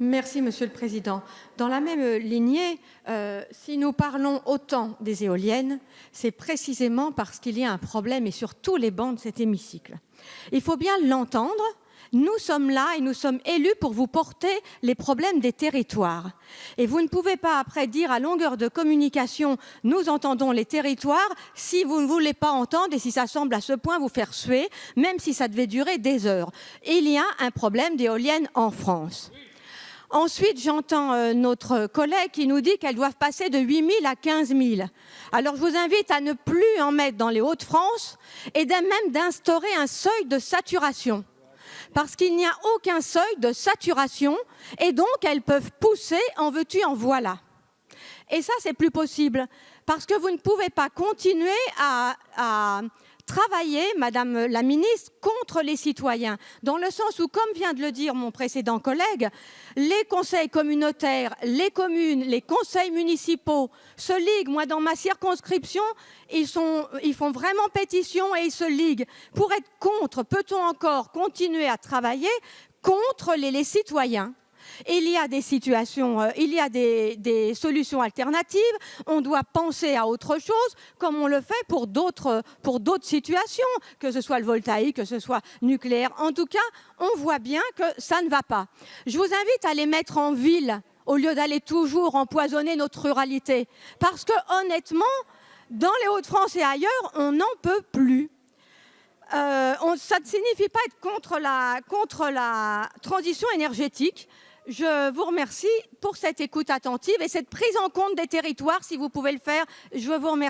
Merci, Monsieur le Président. Dans la même lignée, si nous parlons autant des éoliennes, c'est précisément parce qu'il y a un problème, et sur tous les bancs de cet hémicycle. Il faut bien l'entendre. Nous sommes là et nous sommes élus pour vous porter les problèmes des territoires. Et vous ne pouvez pas après dire à longueur de communication « nous entendons les territoires » si vous ne voulez pas entendre et si ça semble à ce point vous faire suer, même si ça devait durer des heures. Il y a un problème d'éoliennes en France. Ensuite, j'entends notre collègue qui nous dit qu'elles doivent passer de 8 000 à 15 000. Alors, je vous invite à ne plus en mettre dans les Hauts-de-France et même d'instaurer un seuil de saturation. Parce qu'il n'y a aucun seuil de saturation et donc elles peuvent pousser en veux-tu, en voilà. Et ça, c'est plus possible parce que vous ne pouvez pas continuer à travailler, Madame la Ministre, contre les citoyens, dans le sens où, comme vient de le dire mon précédent collègue, les conseils communautaires, les communes, les conseils municipaux se liguent. Moi, dans ma circonscription, ils font vraiment pétition et ils se liguent. Pour être contre, peut-on encore continuer à travailler contre les citoyens ? Il y a des situations, il y a des solutions alternatives. On doit penser à autre chose, comme on le fait pour d'autres situations, que ce soit le voltaïque, que ce soit nucléaire. En tout cas, on voit bien que ça ne va pas. Je vous invite à les mettre en ville au lieu d'aller toujours empoisonner notre ruralité. Parce que, honnêtement, dans les Hauts-de-France et ailleurs, on n'en peut plus. Ça ne signifie pas être contre la transition énergétique. Je vous remercie pour cette écoute attentive et cette prise en compte des territoires. Si vous pouvez le faire, je vous remercie.